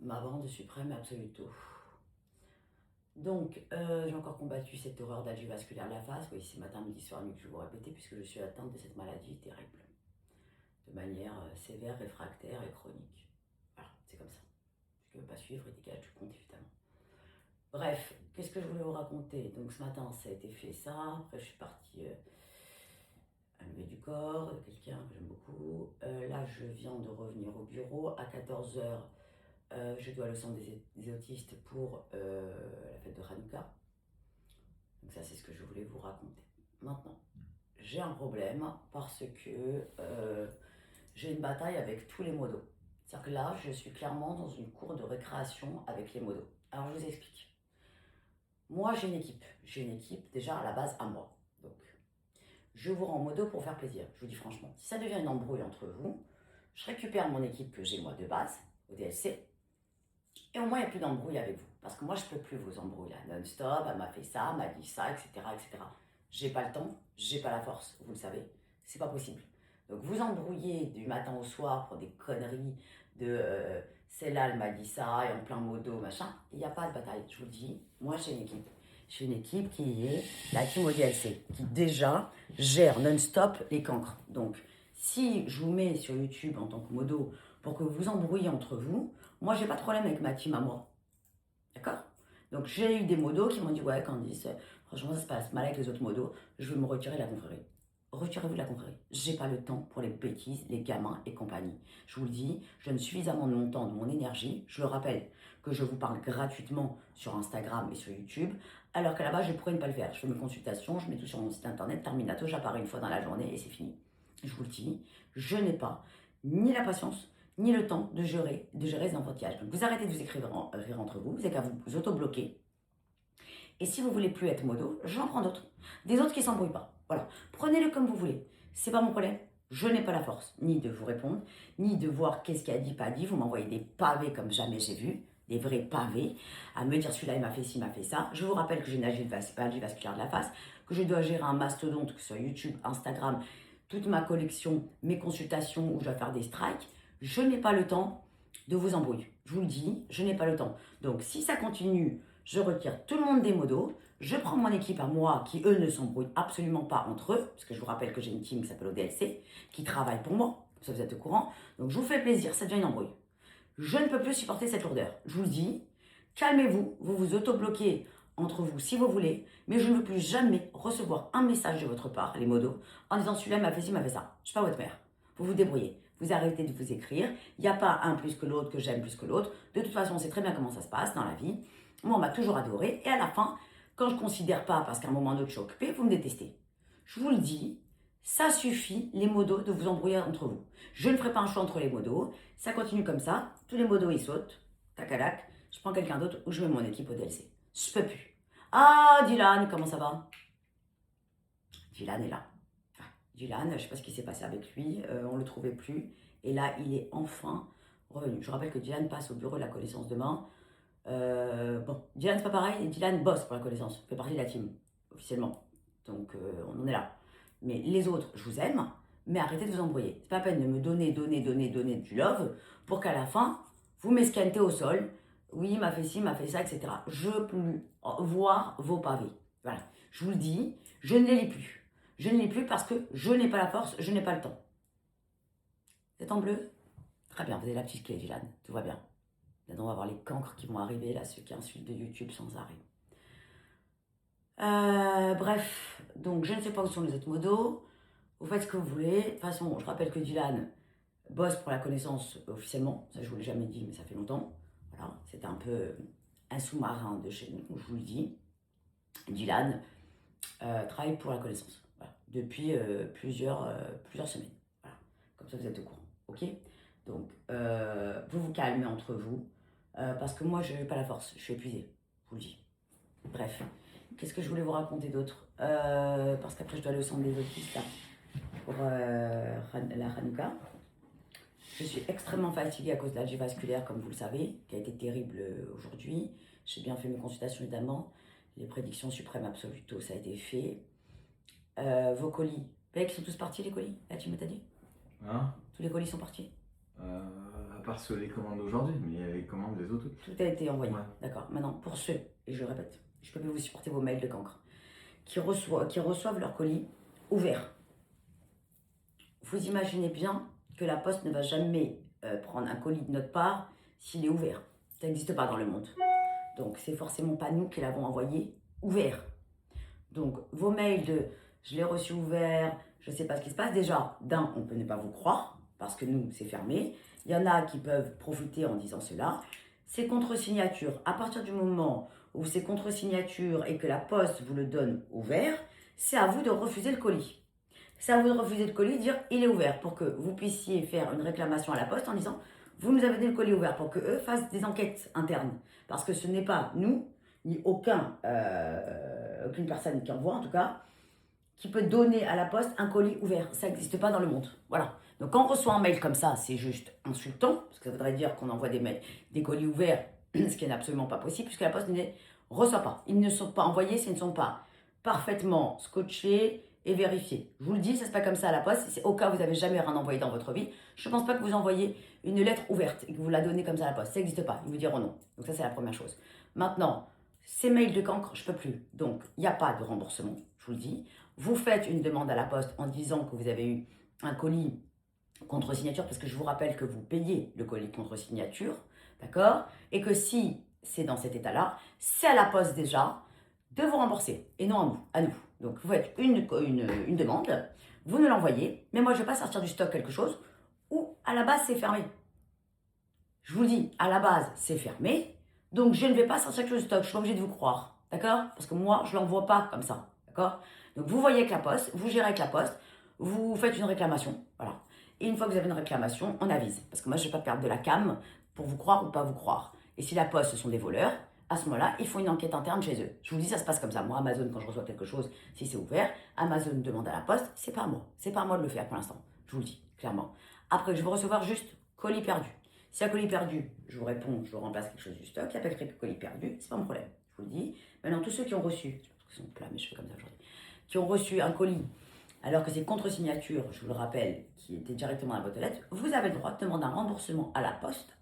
ma bande suprême absoluto. Donc, j'ai encore combattu cette horreur d'algie vasculaire de la face. Oui, c'est matin, midi, soir, nuit que je vais vous répéter, puisque je suis atteinte de cette maladie terrible, de manière sévère, réfractaire et chronique. Voilà, c'est comme ça. Je ne veux pas suivre et dégage du compte, évidemment. Bref, qu'est-ce que je voulais vous raconter? Donc, ce matin, ça a été fait ça. Après, je suis partie à lever du corps, quelqu'un que j'aime beaucoup. Là, je viens de revenir au bureau. À 14h, je dois aller au centre des autistes pour la fête de Hanouka. Donc ça, c'est ce que je voulais vous raconter. Maintenant, j'ai un problème parce que j'ai une bataille avec tous les modos. C'est-à-dire que là, je suis clairement dans une cour de récréation avec les modos. Alors, je vous explique. Moi, j'ai une équipe. J'ai une équipe déjà à la base à moi. Donc, je vous rends modo pour faire plaisir. Je vous dis franchement, si ça devient une embrouille entre vous, je récupère mon équipe que j'ai moi de base, au DLC, et au moins il n'y a plus d'embrouille avec vous. Parce que moi, je ne peux plus vous embrouiller là, non-stop, elle m'a fait ça, elle m'a dit ça, etc., etc. J'ai pas le temps, j'ai pas la force, vous le savez, c'est pas possible. Donc vous embrouillez du matin au soir pour des conneries de celle-là, elle m'a dit ça, et en plein modo, machin, il n'y a pas de bataille, je vous le dis, moi j'ai une équipe. J'ai une équipe qui est la team ODLC, qui déjà gère non-stop les cancres. Donc, si je vous mets sur YouTube en tant que modo pour que vous vous embrouillez entre vous, moi, j'ai pas de problème avec ma team à moi. D'accord? Donc, j'ai eu des modos qui m'ont dit, ouais, Candice, franchement, ça se passe mal avec les autres modos, je veux me retirer de la confrérie. Retirez-vous de la confrérie. J'ai pas le temps pour les bêtises, les gamins et compagnie. Je vous le dis, je donne suffisamment de mon temps, de mon énergie. Je le rappelle que je vous parle gratuitement sur Instagram et sur YouTube, alors qu'à la base, je pourrais ne pas le faire. Je fais mes consultations, je mets tout sur mon site internet, terminato, j'apparais une fois dans la journée et c'est fini. Je vous le dis, je n'ai pas ni la patience, ni le temps de gérer ces enfantillages. Donc vous arrêtez de vous écrire rire entre vous, vous n'avez qu'à vous auto-bloquer. Et si vous voulez plus être modo, j'en prends d'autres. Des autres qui ne s'embrouillent pas. Voilà. Prenez-le comme vous voulez. C'est pas mon problème. Je n'ai pas la force ni de vous répondre, ni de voir qu'est-ce qu'il a dit, pas dit. Vous m'envoyez des pavés comme jamais j'ai vu, des vrais pavés, à me dire celui-là il m'a fait ci, il m'a fait ça. Je vous rappelle que j'ai une algie vasculaire de la face, que je dois gérer un mastodonte, que ce soit YouTube, Instagram, toute ma collection, mes consultations où je dois faire des strikes. Je n'ai pas le temps de vous embrouiller. Je vous le dis, je n'ai pas le temps. Donc si ça continue, je retire tout le monde des modos, je prends mon équipe à moi qui eux ne s'embrouillent absolument pas entre eux, parce que je vous rappelle que j'ai une team qui s'appelle ODLC, qui travaille pour moi, ça vous êtes au courant, donc je vous fais plaisir, ça devient une embrouille. Je ne peux plus supporter cette lourdeur, je vous le dis, calmez-vous, vous vous auto-bloquez entre vous si vous voulez, mais je ne veux plus jamais recevoir un message de votre part, les modos, en disant celui-là m'a fait ci, m'a fait ça. Je suis pas votre mère. Vous vous débrouillez. Vous arrêtez de vous écrire. Il n'y a pas un plus que l'autre, que j'aime plus que l'autre. De toute façon, on sait très bien comment ça se passe dans la vie. Moi, on m'a toujours adoré. Et à la fin, quand je ne considère pas, parce qu'à un moment ou un autre, je suis occupée, vous me détestez. Je vous le dis, ça suffit, les modos, de vous embrouiller entre vous. Je ne ferai pas un choix entre les modos. Ça continue comme ça. Tous les modos, ils sautent. Tac, je prends quelqu'un d'autre ou je mets mon équipe au DLC. Je peux plus. Ah, Dylan, comment ça va? Dylan est là. Enfin, Dylan, je ne sais pas ce qui s'est passé avec lui, on ne le trouvait plus. Et là, il est enfin revenu. Je rappelle que Dylan passe au bureau de la connaissance demain. Bon, Dylan, c'est pas pareil. Dylan bosse pour la connaissance, fait partie de la team, officiellement. Donc, on en est là. Mais les autres, je vous aime, mais arrêtez de vous embrouiller. C'est pas la peine de me donner du love pour qu'à la fin, vous m'escantez au sol. Oui, il m'a fait ci, il m'a fait ça, etc. Je veux plus voir vos pavés. Voilà. Je vous le dis, je ne les lis plus. Je ne les lis plus parce que je n'ai pas la force, je n'ai pas le temps. Vous êtes en bleu? Très bien, vous avez la petite clé, Dylan. Tout va bien. Maintenant, on va voir les cancres qui vont arriver, là, ceux qui insultent de YouTube sans arrêt. Bref, donc je ne sais pas où sont les autres modos. Vous faites ce que vous voulez. De toute façon, je rappelle que Dylan bosse pour la connaissance officiellement. Ça, je vous l'ai jamais dit, mais ça fait longtemps. Voilà, c'est un peu un sous-marin de chez nous, je vous le dis. Dylan travaille pour la connaissance. Voilà, depuis plusieurs semaines. Voilà, comme ça, vous êtes au courant. Ok? Donc, vous vous calmez entre vous. Parce que moi, je n'ai pas la force. Je suis épuisée. Je vous le dis. Bref. Qu'est-ce que je voulais vous raconter d'autre? Parce qu'après, je dois aller au centre des autistes là, pour la Hanouka. Je suis extrêmement fatiguée à cause de l'algie vasculaire, comme vous le savez, qui a été terrible aujourd'hui. J'ai bien fait mes consultations, évidemment. Les prédictions suprêmes absoluto, ça a été fait. Vos colis. Vous voyez qu'ils sont tous partis, les colis? Là, tu m'as dit? Hein? Tous les colis sont partis? À part ceux les commandes d'aujourd'hui, mais il y a les commandes des autres. Tout a été envoyé. Ouais. D'accord. Maintenant, pour ceux, et je répète, je peux plus vous supporter vos mails de cancre, qui reçoivent leur colis ouvert. Vous imaginez bien que la poste ne va jamais prendre un colis de notre part s'il est ouvert. Ça n'existe pas dans le monde. Donc, c'est forcément pas nous qui l'avons envoyé ouvert. Donc, vos mails de je l'ai reçu ouvert, je ne sais pas ce qui se passe. Déjà, d'un, on peut ne pas vous croire, parce que nous, c'est fermé. Il y en a qui peuvent profiter en disant cela. C'est contre-signature. À partir du moment où c'est contre-signature et que la poste vous le donne ouvert, c'est à vous de refuser le colis. C'est à vous de refuser le colis, dire il est ouvert, pour que vous puissiez faire une réclamation à la poste en disant vous nous avez donné le colis ouvert, pour que eux fassent des enquêtes internes. Parce que ce n'est pas nous, ni aucune personne qui envoie en tout cas, qui peut donner à la poste un colis ouvert. Ça n'existe pas dans le monde. Voilà. Donc quand on reçoit un mail comme ça, c'est juste insultant, parce que ça voudrait dire qu'on envoie des colis ouverts, ce qui n'est absolument pas possible, puisque la poste ne les reçoit pas. Ils ne sont pas envoyés s'ils ne sont pas parfaitement scotchés et vérifiés. Je vous le dis, ça se passe comme ça à la poste. C'est au cas où vous n'avez jamais rien envoyé dans votre vie. Je ne pense pas que vous envoyez une lettre ouverte et que vous la donnez comme ça à la poste. Ça n'existe pas. Ils vous diront non. Donc ça, c'est la première chose. Maintenant, ces mails de cancre, je ne peux plus. Donc, il n'y a pas de remboursement, je vous le dis. Vous faites une demande à la poste en disant que vous avez eu un colis contre signature, parce que je vous rappelle que vous payez le colis contre signature, d'accord? Et que si c'est dans cet état-là, c'est à la poste déjà de vous rembourser, et non à nous. Donc vous faites une demande, vous nous l'envoyez, mais moi je ne vais pas sortir du stock quelque chose où à la base c'est fermé. Je vous le dis, à la base c'est fermé, donc je ne vais pas sortir quelque chose du stock, je suis pas obligée de vous croire, d'accord? Parce que moi je ne l'envoie pas comme ça, d'accord? Donc vous voyez avec la poste, vous gérez avec la poste, vous faites une réclamation, voilà. Et une fois que vous avez une réclamation, on avise. Parce que moi, je ne vais pas perdre de la cam pour vous croire ou pas vous croire. Et si la poste, ce sont des voleurs, à ce moment-là, il faut une enquête interne chez eux. Je vous dis, ça se passe comme ça. Moi, Amazon, quand je reçois quelque chose, si c'est ouvert, Amazon demande à la poste, c'est pas à moi. C'est pas à moi de le faire pour l'instant. Je vous le dis, clairement. Après, je vais recevoir juste colis perdu. S'il y a colis perdu, je vous réponds, je vous remplace quelque chose du stock. Il n'y a pas écrit colis perdu, c'est pas mon problème. Je vous le dis. Maintenant, tous ceux qui ont reçu, je pense qu'ils sont plats, mais je fais comme ça aujourd'hui, qui ont reçu un colis alors que c'est contre-signature, je vous le rappelle, qui était directement à votre lettre, vous avez le droit de demander un remboursement à la poste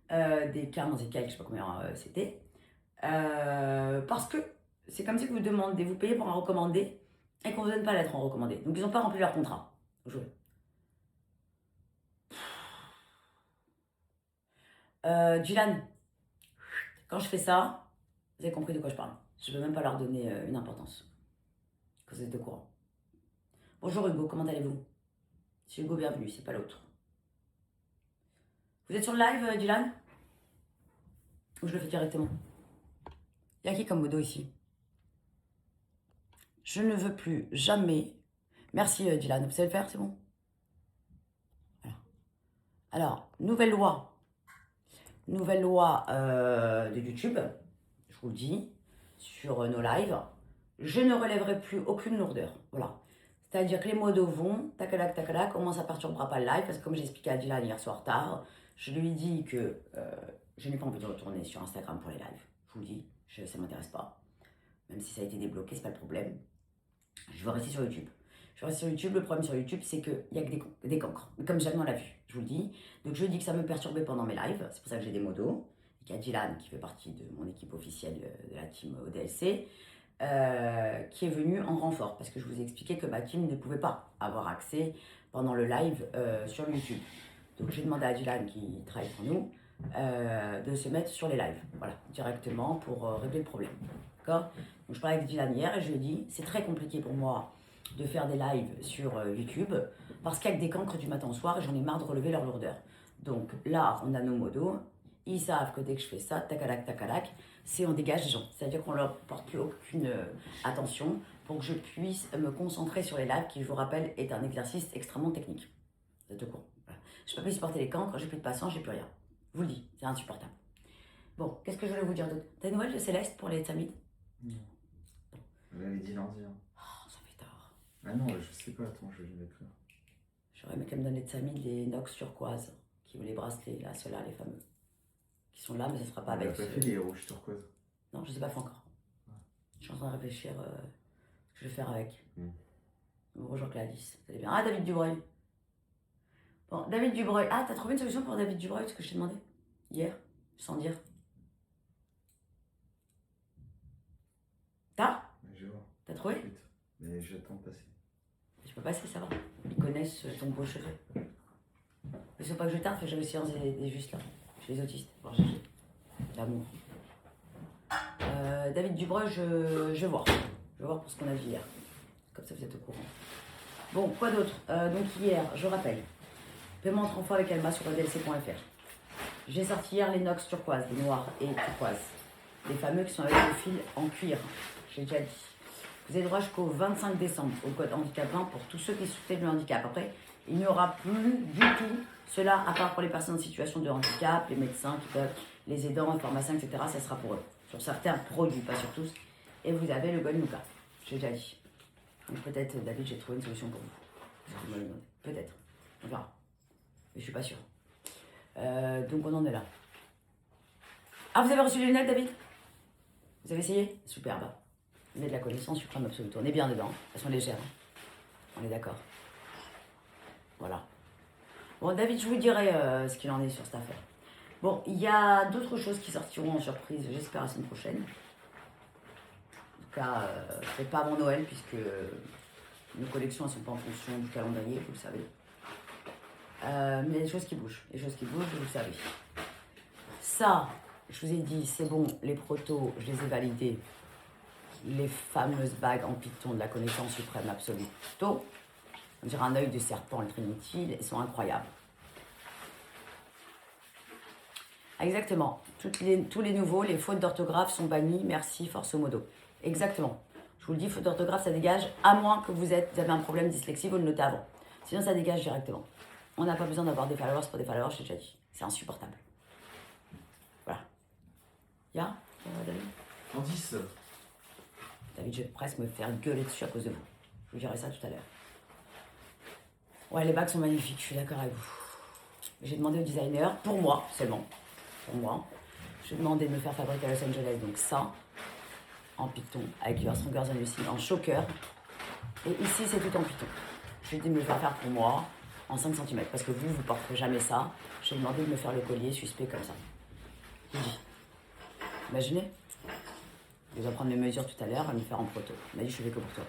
des 15 et quelques, je ne sais pas combien c'était, parce que c'est comme si vous demandez, vous payez pour un recommandé et qu'on ne vous donne pas la lettre en recommandé. Donc ils n'ont pas rempli leur contrat. Dylan, quand je fais ça, vous avez compris de quoi je parle. Je ne veux même pas leur donner une importance, que vous êtes au courant. Bonjour Hugo, comment allez-vous? C'est Hugo, bienvenue, c'est pas l'autre. Vous êtes sur le live, Dylan? Ou je le fais directement? Il y a qui comme modo ici? Je ne veux plus jamais. Merci Dylan, vous savez le faire, c'est bon? Voilà. Alors, nouvelle loi de YouTube, je vous le dis, sur nos lives. Je ne relèverai plus aucune lourdeur. Voilà. C'est-à-dire que les modos vont, tacalac, comment ça perturbera pas le live, parce que comme j'ai expliqué à Dylan hier soir tard, je lui ai dit que je n'ai pas envie de retourner sur Instagram pour les lives. Je vous le dis, ça ne m'intéresse pas. Même si ça a été débloqué, c'est pas le problème. Je veux rester sur YouTube. Je veux rester sur YouTube. Le problème sur YouTube, c'est qu'il n'y a que des cancres. Comme jamais on l'a vu, je vous le dis. Donc je dis que ça me perturbait pendant mes lives. C'est pour ça que j'ai des modos. Et qu'il y a Dylan, qui fait partie de mon équipe officielle de la team ODLC, qui est venu en renfort. Parce que je vous ai expliqué que ma team ne pouvait pas avoir accès pendant le live sur YouTube. Donc j'ai demandé à Dylan, qui travaille pour nous, de se mettre sur les lives. Voilà, directement pour régler le problème. D'accord? Donc je parlais avec Dylan hier et je lui ai dit, c'est très compliqué pour moi de faire des lives sur YouTube parce qu'il y a que des cancres du matin au soir et j'en ai marre de relever leur lourdeur. Donc là, on a nos modos, ils savent que dès que je fais ça, tacalac, c'est on dégage les gens. C'est-à-dire qu'on leur porte plus aucune attention pour que je puisse me concentrer sur les lives qui, je vous rappelle, est un exercice extrêmement technique. Vous êtes au courant. Voilà. Je ne peux plus supporter les cancres, j'ai plus de patience, j'ai plus rien. Je vous le dis, c'est insupportable. Bon, qu'est-ce que je voulais vous dire d'autre? T'as des nouvelles de Céleste pour les Tamides? Non. Je l'avais dit lundi. Hein. Oh, ça fait tard. Ah non, je sais pas, attends, je vais les mettre là. J'aurais aimé qu'elle me donne les Tamides, les Nox turquoise, qui ont les bracelets, là, ceux-là, les fameux. Qui sont là, mais ça ne sera pas On n'a avec. pas fait les rouges turquoise. Non, je ne sais pas faire encore. Ouais. Je suis en train de réfléchir ce que je vais faire avec. Mm. Bonjour Gladys, vous allez bien? Ah, David Dubreuil. Bon, David Dubreuil. Ah, t'as trouvé une solution pour David Dubreuil, ce que je t'ai demandé hier, sans dire. T'as Je vois. T'as trouvé? Ensuite. Mais j'attends de passer. Je peux passer, ça va. Ils connaissent ton beau secret. Il faut pas que je tarde, j'ai aussi des justes là, chez les autistes. Bon, GG. L'amour. David Dubreuil, je vais voir. Je vais voir pour ce qu'on a vu hier. Comme ça, vous êtes au courant. Bon, quoi d'autre? Donc hier, je rappelle, paiement en 3 fois avec Alma sur edlc.fr. J'ai sorti hier les Nox turquoise, les noirs et turquoise. Les fameux qui sont avec le fil en cuir. J'ai déjà dit. Vous avez droit jusqu'au 25 décembre au code handicap 20 pour tous ceux qui soutiennent le handicap. Après, il n'y aura plus du tout cela, à part pour les personnes en situation de handicap, les médecins qui peuvent, les aidants, les pharmaciens, etc. Ça sera pour eux. Sur certains produits, pas sur tous. Et vous avez le Golnuka. J'ai déjà dit. Donc peut-être, David, j'ai trouvé une solution pour vous. Peut-être. On verra. Mais je suis pas sûre. Donc on en est là. Ah, vous avez reçu les lunettes, David? Vous avez essayé? Superbe. Vous avez de la connaissance suprême absolue. On est bien dedans. Elles sont légères. On est d'accord. Voilà. Bon, David, je vous dirai ce qu'il en est sur cette affaire. Bon, il y a d'autres choses qui sortiront en surprise, j'espère, la semaine prochaine. En tout cas, peut-être pas avant Noël, puisque nos collections ne sont pas en fonction du calendrier, vous le savez. Mais il y a des choses qui bougent. Les choses qui bougent, vous le savez. Ça, je vous ai dit, c'est bon, les protos, je les ai validés. Les fameuses bagues en python de la connaissance suprême absolue. Plutôt, on dirait un œil de serpent, le Trinity, elles sont incroyables. Exactement. Tous les nouveaux, les fautes d'orthographe sont bannies. Merci, force modo. Exactement. Je vous le dis, faute d'orthographe, ça dégage, à moins que vous avez un problème de dyslexie, vous le notez avant. Sinon, ça dégage directement. On n'a pas besoin d'avoir des followers pour des followers, j'ai déjà dit. C'est insupportable. Voilà. Ya David? Candice. David, je vais presque me faire gueuler dessus à cause de vous. Je vous dirai ça tout à l'heure. Ouais, les bagues sont magnifiques, je suis d'accord avec vous. J'ai demandé au designer, pour moi seulement, pour moi, je lui ai demandé de me faire fabriquer à Los Angeles, donc ça, en python, avec Your Stronger Than You See, en choker. Et ici, c'est tout en python. Je lui ai dit de me le faire pour moi, en 5 cm, parce que vous ne porterez jamais ça. Je lui ai demandé de me faire le collier suspect comme ça. Je lui ai dit, imaginez, il va prendre les mesures tout à l'heure, elle va me faire en proto. Il m'a dit, je fais que pour toi.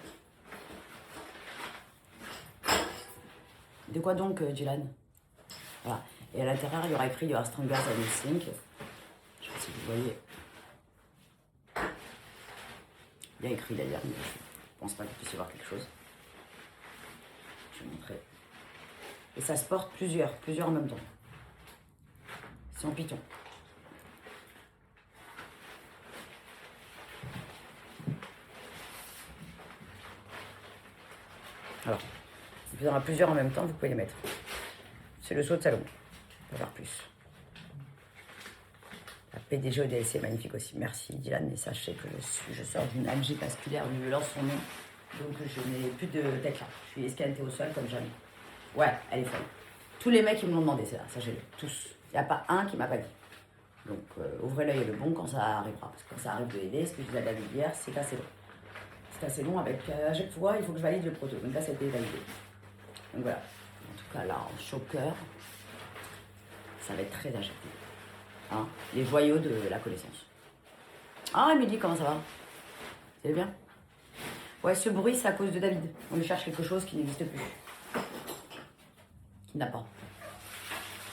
De quoi donc, Dylan? Voilà. Et à l'intérieur, il y aura écrit Your Stronger Than You Think. Je sais pas si vous voyez. Il y a écrit d'ailleurs, mais je ne pense pas que vous puissiez voir quelque chose. Je vais vous montrer. Et ça se porte plusieurs en même temps. C'est en python. Alors, il y en aura plusieurs en même temps, vous pouvez les mettre. C'est le saut de salon. On va voir plus. La PDG ODLC est magnifique aussi. Merci Dylan, mais sachez que je sors d'une algie vasculaire, lui lance son nom. Donc je n'ai plus de tête là. Je suis escalantée au sol comme jamais. Ouais, elle est folle. Tous les mecs ils me l'ont demandé, c'est là, sachez-le. Tous. Il n'y a pas un qui m'a pas dit. Donc ouvrez l'œil le bon quand ça arrivera. Parce que quand ça arrive de l'aider, ce que je disais à David hier, c'est assez long. C'est assez long avec à chaque fois, il faut que je valide le proto. Donc là, ça a été validé. Donc voilà. En tout cas, là, en choker, ça va être très agité. Hein, les joyaux de la connaissance. Ah, Émilie, comment ça va? Vous allez bien? Ouais, ce bruit, c'est à cause de David. On lui cherche quelque chose qui n'existe plus. Qui n'a pas.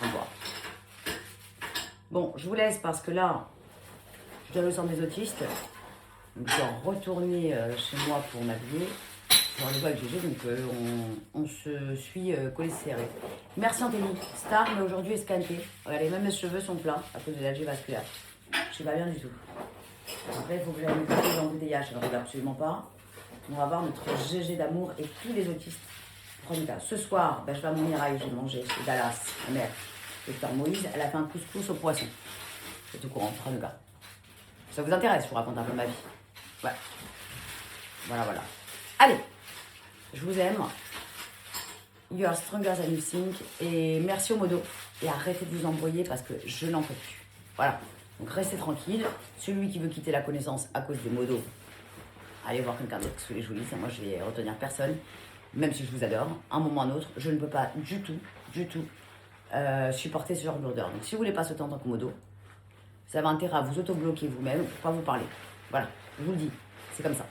On voit. Bon, je vous laisse parce que là, je dois aller au centre des autistes. Donc, je dois retourner chez moi pour m'habiller. Je rendez-vous avec GG, donc on se suit collé serré. Merci Anthony, star, mais aujourd'hui escanté. Regardez, même mes cheveux sont plats à cause de l'algie vasculaire. Je suis pas bien du tout. Après, il faut que j'aille me couper les embouteillages, je ne regarde absolument pas. On va voir notre GG d'amour et tous les autistes. Ce soir, je vais à Montmirail, j'ai mangé chez Dallas, ma mère, Docteur Moïse, elle a fait un couscous au poisson. C'est au courant, gars. Ça vous intéresse, je vous raconte un peu ma vie. Ouais. Voilà. Allez, je vous aime. You are stronger than you think. Et merci au modo. Et arrêtez de vous embrouiller parce que je n'en peux plus. Voilà. Donc restez tranquille. Celui qui veut quitter la connaissance à cause des modos, allez voir quelqu'un d'autre sous les joulis. Moi, je vais retenir personne. Même si je vous adore, à un moment ou à un autre, je ne peux pas du tout supporter ce genre de lourdeur. Donc si vous voulez pas sauter en tant que modo, vous avez intérêt à vous auto-bloquer vous-même pour pas vous parler. Voilà, je vous le dis, c'est comme ça.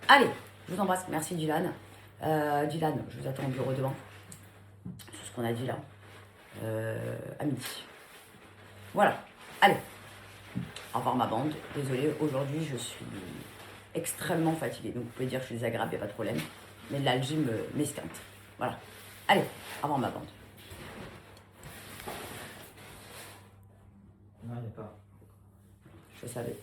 Allez, je vous embrasse. Merci Dylan. Dylan, je vous attends au bureau demain. C'est ce qu'on a dit là. À midi. Voilà, allez. Au revoir ma bande. Désolée, aujourd'hui je suis extrêmement fatiguée. Donc vous pouvez dire que je suis désagréable, il n'y a pas de problème. Mais l'algie m'esquinte. Voilà. Allez, au revoir ma bande. Non, il n'y a pas. Je savais.